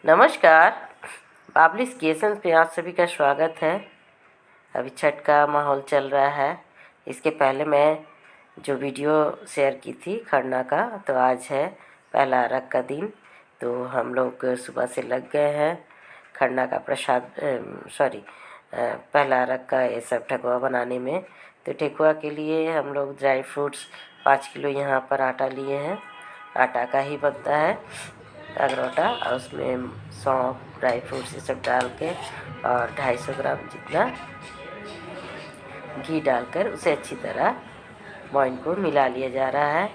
नमस्कार। बाबलीस क्रिएशंस पे आप सभी का स्वागत है। अभी छठ का माहौल चल रहा है। इसके पहले मैं जो वीडियो शेयर की थी खरना का, तो आज है पहला अर्घ का दिन। तो हम लोग सुबह से लग गए हैं खरना का प्रसाद पहला अर्घ का ये सब ठकुआ बनाने में। तो ठकुआ के लिए हम लोग ड्राई फ्रूट्स 5 किलो यहाँ पर आटा लिए हैं। आटा का ही बनता है अगरौटा, और उसमें सौंफ, ड्राई फ्रूट्स ये सब डाल के और 250 ग्राम जितना घी डालकर उसे अच्छी तरह मोइन को मिला लिया जा रहा है।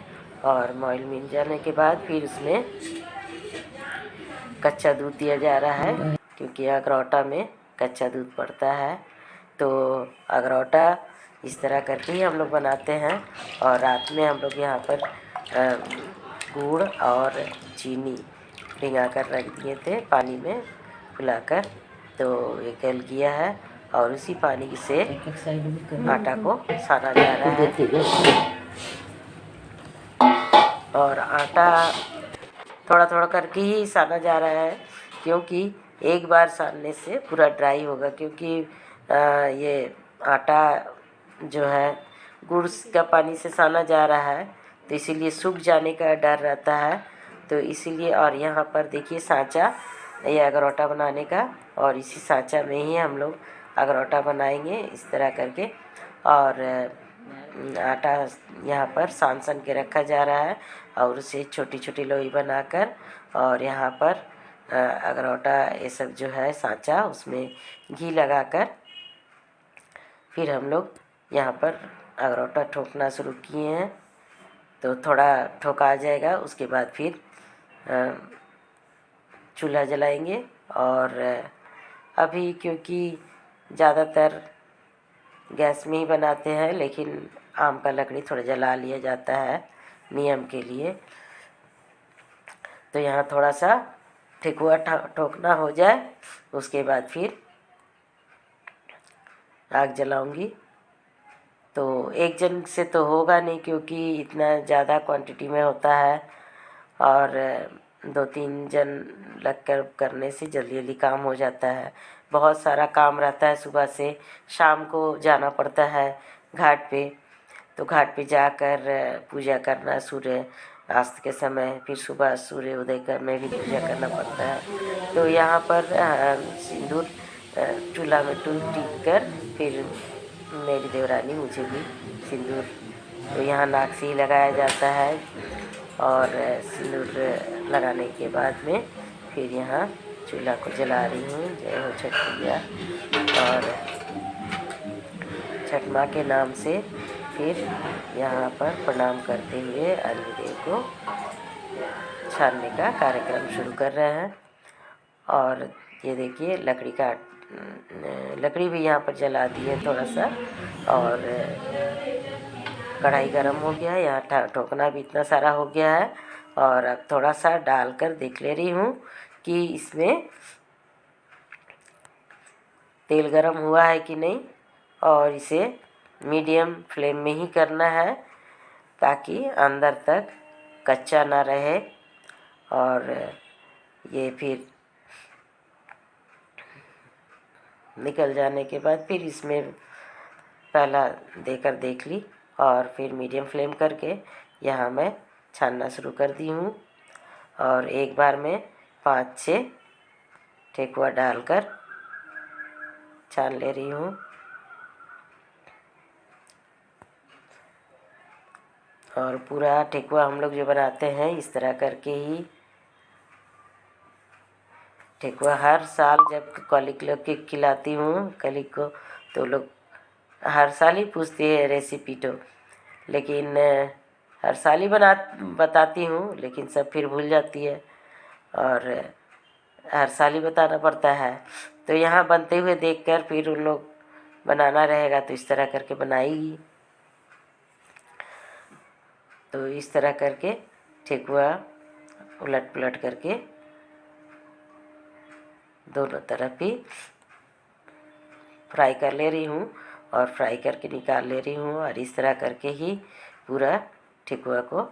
और मोइन मिल जाने के बाद फिर उसमें कच्चा दूध दिया जा रहा है, क्योंकि अगरौटा में कच्चा दूध पड़ता है। तो अगरौटा इस तरह करके ही हम लोग बनाते हैं। और रात में हम लोग यहाँ पर गुड़ और चीनी भिगा कर रख दिए थे पानी में फुलाकर। तो ये गल गया है और उसी पानी से आटा को साना जा रहा है। और आटा थोड़ा थोड़ा करके ही साना जा रहा है, क्योंकि एक बार सानने से पूरा ड्राई होगा। क्योंकि ये आटा जो है गुड़ का पानी से साना जा रहा है, तो इसीलिए सूख जाने का डर रहता है। तो इसीलिए, और यहाँ पर देखिए साँचा, ये अगरौटा बनाने का, और इसी साँचा में ही हम लोग अगरौटा बनाएंगे इस तरह करके। और आटा यहाँ पर सान के रखा जा रहा है और उसे छोटी छोटी लोई बनाकर, और यहाँ पर अगरौटा ये सब जो है साँचा, उसमें घी लगाकर फिर हम लोग यहाँ पर अगरौटा ठोकना शुरू किए हैं। तो थोड़ा ठोका आ जाएगा, उसके बाद फिर चूल्हा जलाएंगे। और अभी क्योंकि ज़्यादातर गैस में ही बनाते हैं, लेकिन आम का लकड़ी थोड़ा जला लिया जाता है नियम के लिए। तो यहाँ थोड़ा सा ठेकुआ ठोकना हो जाए, उसके बाद फिर आग जलाऊंगी। तो एक जन से तो होगा नहीं, क्योंकि इतना ज़्यादा क्वांटिटी में होता है, और 2-3 जन लग कर करने से जल्दी जल्दी काम हो जाता है। बहुत सारा काम रहता है, सुबह से शाम को जाना पड़ता है घाट पे। तो घाट पे जाकर पूजा करना सूर्य अस्त के समय, फिर सुबह सूर्य उदय का में भी पूजा करना पड़ता है। तो यहाँ पर सिंदूर चूल्हा में टिक कर फिर मेरी देवरानी मुझे भी सिंदूर तो यहाँ नाक से ही लगाया जाता है। और सिंदूर लगाने के बाद में फिर यहाँ चूल्हा को जला रही हूँ। जय हो छठ मैया। और छठ माँ के नाम से फिर यहाँ पर प्रणाम करते हुए अग्निदेव को छानने का कार्यक्रम शुरू कर रहे हैं। और ये देखिए लकड़ी भी यहाँ पर जला दी है थोड़ा सा। और कढ़ाई गरम हो गया है, यहाँ ठोकना भी इतना सारा हो गया है। और अब थोड़ा सा डालकर देख ले रही हूँ कि इसमें तेल गरम हुआ है कि नहीं। और इसे मीडियम फ्लेम में ही करना है, ताकि अंदर तक कच्चा ना रहे। और ये फिर निकल जाने के बाद फिर इसमें पहला देकर देख ली, और फिर मीडियम फ्लेम करके यहाँ मैं छानना शुरू कर दी हूँ। और एक बार में 5-6 ठेकुआ डालकर छान ले रही हूँ। और पूरा ठेकुआ हम लोग जो बनाते हैं इस तरह करके ही ठेकुआ हर साल जब कलीग लोग के खिलाती हूँ कलीग को, तो लोग हर साल ही पूछती है रेसिपी। तो लेकिन हर साल ही बताती हूँ, लेकिन सब फिर भूल जाती है, और हर साल ही बताना पड़ता है। तो यहाँ बनते हुए देखकर फिर उन लोग बनाना रहेगा, तो इस तरह करके बनाएगी। तो इस तरह करके ठेकुआ उलट पुलट करके दोनों तरफ ही फ्राई कर ले रही हूँ, और फ्राई करके निकाल ले रही हूँ। और इस तरह करके ही पूरा ठेकुआ को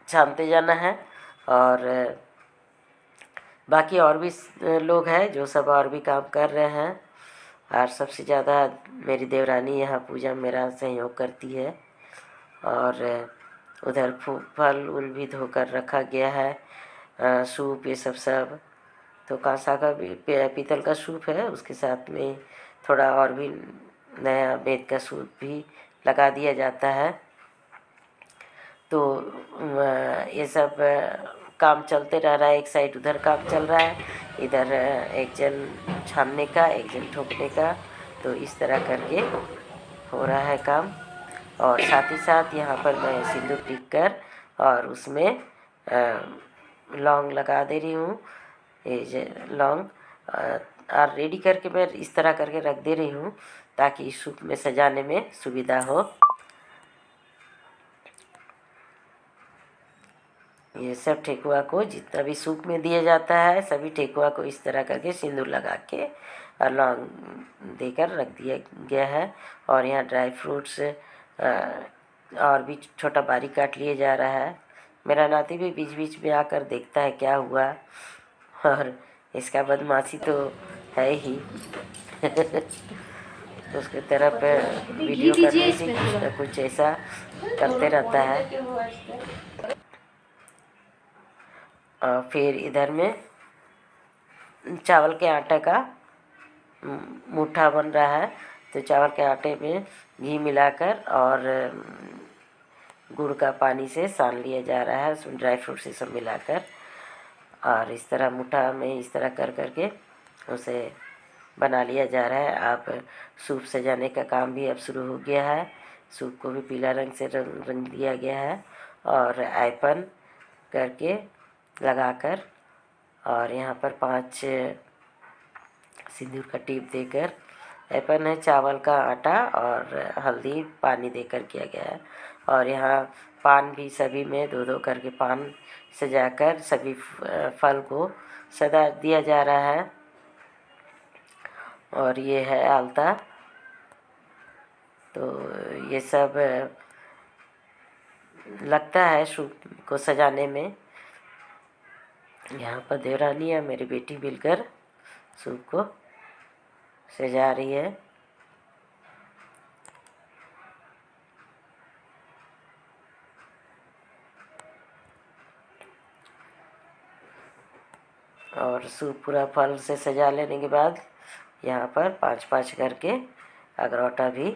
छानते जाना है। और बाकी और भी लोग हैं जो सब और भी काम कर रहे हैं। और सबसे ज़्यादा मेरी देवरानी यहाँ पूजा में मेरा सहयोग करती है। और उधर फल उल भी धोकर रखा गया है, सूप ये सब। तो कांसा का भी पीतल का सूप है, उसके साथ में थोड़ा और भी नया बेत का सूप भी लगा दिया जाता है। तो ये सब काम चलते रह रहा है। एक साइड उधर काम चल रहा है, इधर एक जन छानने का, एक जन ठोकने का। तो इस तरह करके हो रहा है काम। और साथ ही साथ यहाँ पर मैं सिंदूर टिक कर और उसमें लौंग लगा दे रही हूँ। ये लौंग और रेडी करके मैं इस तरह करके रख दे रही हूँ ताकि सूप में सजाने में सुविधा हो। ये सब ठेकुआ को जितना भी सूप में दिया जाता है, सभी ठेकुआ को इस तरह करके सिंदूर लगा के और लौंग देकर रख दिया गया है। और यहाँ ड्राई फ्रूट्स और भी छोटा बारीक काट लिया जा रहा है। मेरा नाती भी बीच बीच में आकर देखता है क्या हुआ, और इसका बदमाशी तो है ही। उसके तरफ वीडियो करने से कुछ न कुछ ऐसा करते रहता है। फिर इधर में चावल के आटे का मुट्ठा बन रहा है। तो चावल के आटे में घी मिलाकर और गुड़ का पानी से सान लिया जा रहा है, उसमें ड्राई फ्रूट से सब मिलाकर। और इस तरह मुट्ठा में इस तरह कर करके उसे बना लिया जा रहा है। अब सूप सजाने का काम भी अब शुरू हो गया है। सूप को भी पीला रंग से रंग दिया गया है और आयपन करके लगाकर, और यहाँ पर 5 सिंदूर का टीप देकर, ऐपन है चावल का आटा और हल्दी पानी देकर किया गया है। और यहाँ पान भी सभी में 2-2 करके पान सजाकर सभी फल को सजा दिया जा रहा है। और ये है आलता। तो ये सब लगता है सूप को सजाने में। यहाँ पर देवरानी है मेरी बेटी मिलकर सूप को सजा रही है। और सूप पूरा फल से सजा लेने के बाद यहाँ पर 5-5 करके अगरौटा भी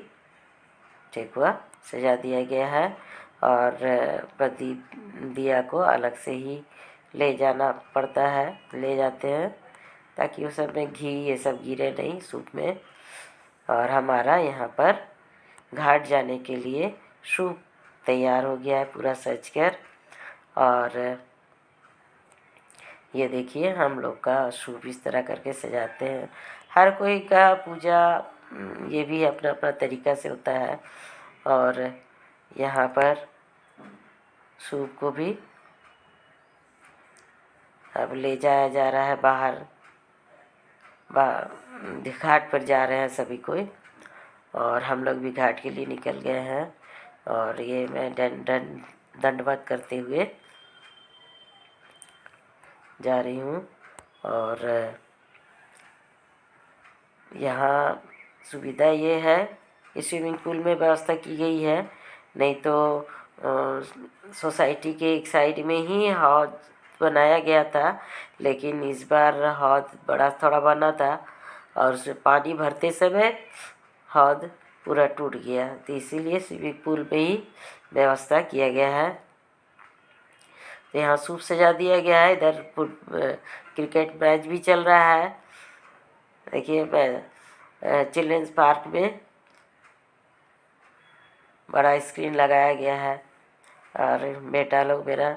ठेकुआ सजा दिया गया है। और प्रदीप दिया को अलग से ही ले जाना पड़ता है, ले जाते हैं ताकि उस सब में घी ये सब गिरे नहीं सूप में। और हमारा यहाँ पर घाट जाने के लिए सूप तैयार हो गया है पूरा सज कर। और ये देखिए हम लोग का सूप इस तरह करके सजाते हैं। हर कोई का पूजा ये भी अपना अपना तरीका से होता है। और यहाँ पर सूप को भी अब ले जाया जा रहा है बाहर, घाट पर जा रहे हैं सभी कोई। और हम लोग भी घाट के लिए निकल गए हैं। और ये मैं दंडवत करते हुए जा रही हूँ। और यहाँ सुविधा ये है कि स्विमिंग पूल में व्यवस्था की गई है, नहीं तो सोसाइटी के एक साइड में ही हौद बनाया गया था। लेकिन इस बार हौद बड़ा थोड़ा बना था और उसमें पानी भरते समय हौद पूरा टूट गया, तो इसीलिए स्विमिंग पूल में ही व्यवस्था किया गया है। तो यहाँ सूप सजा दिया गया है। इधर क्रिकेट मैच भी चल रहा है। देखिए चिल्ड्रंस पार्क में बड़ा स्क्रीन लगाया गया है। और बेटा लोग, मेरा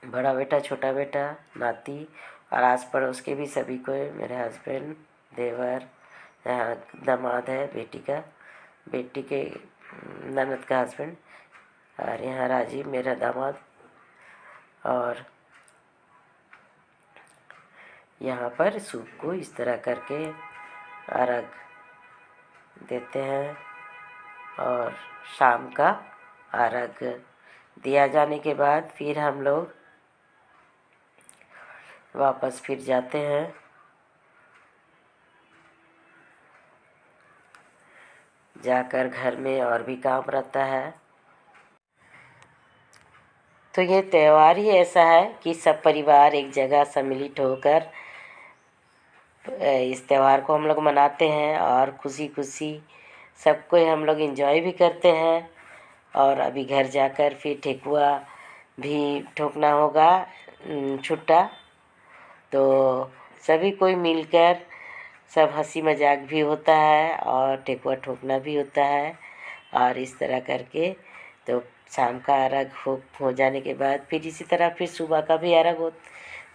बड़ा बेटा, छोटा बेटा, नाती और आस पड़ोस के भी सभी को, मेरे हस्बैंड, देवर, यहाँ दामाद है बेटी के ननद का हस्बैंड, और यहाँ राजीव मेरा दामाद। और यहाँ पर सूप को इस तरह करके अर्घ देते हैं। और शाम का अर्घ दिया जाने के बाद फिर हम लोग वापस फिर जाते हैं। जाकर घर में और भी काम रहता है। तो ये त्यौहार ही ऐसा है कि सब परिवार एक जगह सम्मिलित होकर इस त्यौहार को हम लोग मनाते हैं और खुशी खुशी सब कोई हम लोग एंजॉय भी करते हैं। और अभी घर जाकर फिर ठेकुआ भी ठोकना होगा, छुट्टा। तो सभी कोई मिलकर सब हंसी मजाक भी होता है और ठेकुआ ठोकना भी होता है। और इस तरह करके तो शाम का अर्घ हो जाने के बाद फिर इसी तरह फिर सुबह का भी अर्घ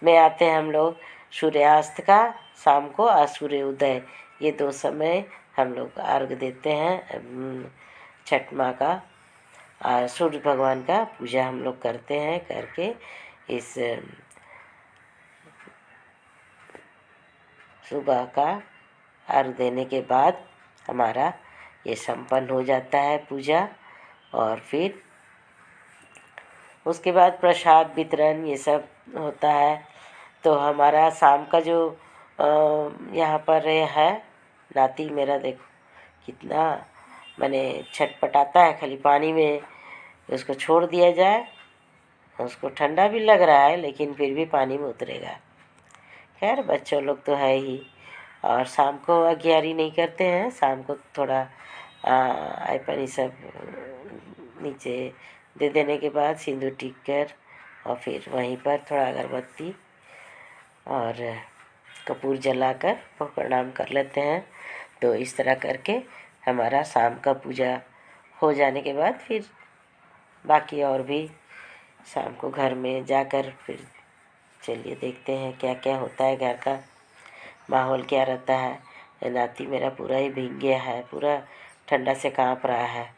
में आते हैं हम लोग। सूर्यास्त का शाम को और सूर्य उदय, ये 2 समय हम लोग अर्घ देते हैं छठ माँ का और सूर्य भगवान का पूजा हम लोग करते हैं। करके इस सुबह का अर्घ देने के बाद हमारा ये संपन्न हो जाता है पूजा। और फिर उसके बाद प्रसाद वितरण ये सब होता है। तो हमारा शाम का जो यहाँ पर है नाती मेरा, देखो कितना मैंने छटपटाता है, खाली पानी में उसको छोड़ दिया जाए, उसको ठंडा भी लग रहा है लेकिन फिर भी पानी में उतरेगा। खैर बच्चों लोग तो है ही। और शाम को अगियारी नहीं करते हैं, शाम को थोड़ा आइपन सब नीचे दे देने के बाद सिंदूर टीक कर और फिर वहीं पर थोड़ा अगरबत्ती और कपूर जलाकर प्रणाम कर लेते हैं। तो इस तरह करके हमारा शाम का पूजा हो जाने के बाद फिर बाकी और भी शाम को घर में जाकर फिर चलिए देखते हैं क्या क्या होता है, घर का माहौल क्या रहता है। नाती मेरा पूरा ही भीग गया है, पूरा ठंडा से काँप रहा है।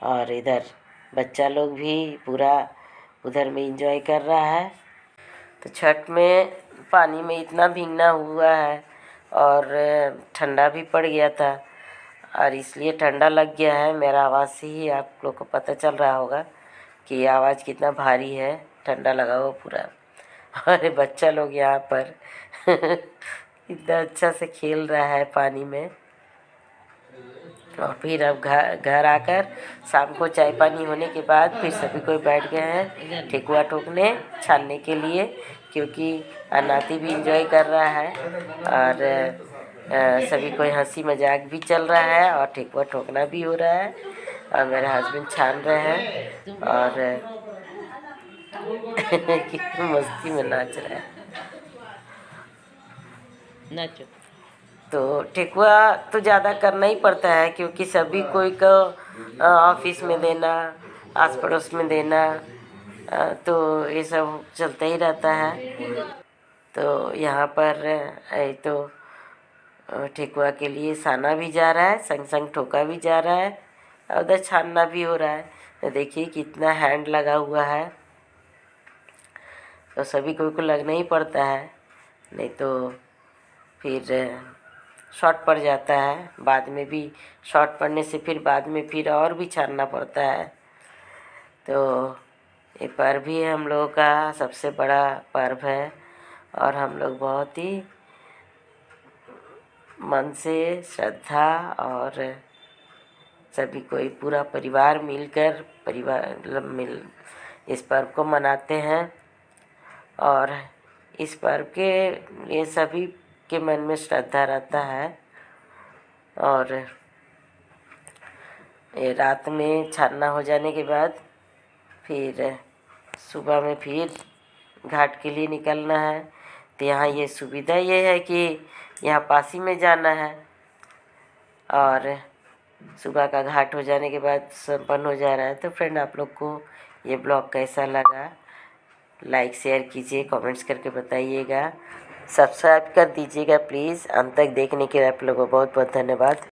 और इधर बच्चा लोग भी पूरा उधर में एंजॉय कर रहा है। तो छठ में पानी में इतना भीगना हुआ है और ठंडा भी पड़ गया था और इसलिए ठंडा लग गया है। मेरा आवाज़ से ही आप लोग को पता चल रहा होगा कि आवाज़ कितना भारी है, ठंडा लगा हुआ पूरा। और बच्चा लोग यहाँ पर इतना अच्छा से खेल रहा है पानी में। और फिर अब घर आकर शाम को चाय पानी होने के बाद फिर सभी कोई बैठ गए हैं ठेकुआ ठोकने छानने के लिए, क्योंकि नाती भी एंजॉय कर रहा है और सभी कोई हंसी मजाक भी चल रहा है और ठेकुआ ठोकना भी हो रहा है। और मेरे हस्बैंड छान रहे हैं और कितनी मस्ती में नाच रहा है। नाचो। तो ठेकुआ तो ज़्यादा करना ही पड़ता है क्योंकि सभी कोई को ऑफिस में देना, आस पड़ोस में देना, तो ये सब चलता ही रहता है। तो यहाँ पर तो ठेकुआ के लिए साना भी जा रहा है, संग संग ठोका भी जा रहा है और उधर छानना भी हो रहा है। तो देखिए कितना हैंड लगा हुआ है, तो सभी को लगना ही पड़ता है, नहीं तो फिर शॉर्ट पड़ जाता है। बाद में भी शॉर्ट पड़ने से फिर बाद में फिर और भी छानना पड़ता है। तो ये पर्व भी हम लोगों का सबसे बड़ा पर्व है और हम लोग बहुत ही मन से श्रद्धा और सभी कोई पूरा परिवार मिलकर इस पर्व को मनाते हैं। और इस पर्व के लिए सभी के मन में श्रद्धा रहता है। और ये रात में छानना हो जाने के बाद फिर सुबह में फिर घाट के लिए निकलना है। तो यहाँ ये सुविधा ये है कि यहाँ पास ही में जाना है और सुबह का घाट हो जाने के बाद संपन्न हो जा रहा है। तो फ्रेंड आप लोग को ये ब्लॉग कैसा लगा, लाइक शेयर कीजिए, कमेंट्स करके बताइएगा, सब्सक्राइब कर दीजिएगा प्लीज़। अंत तक देखने के लिए आप लोगों को बहुत बहुत धन्यवाद।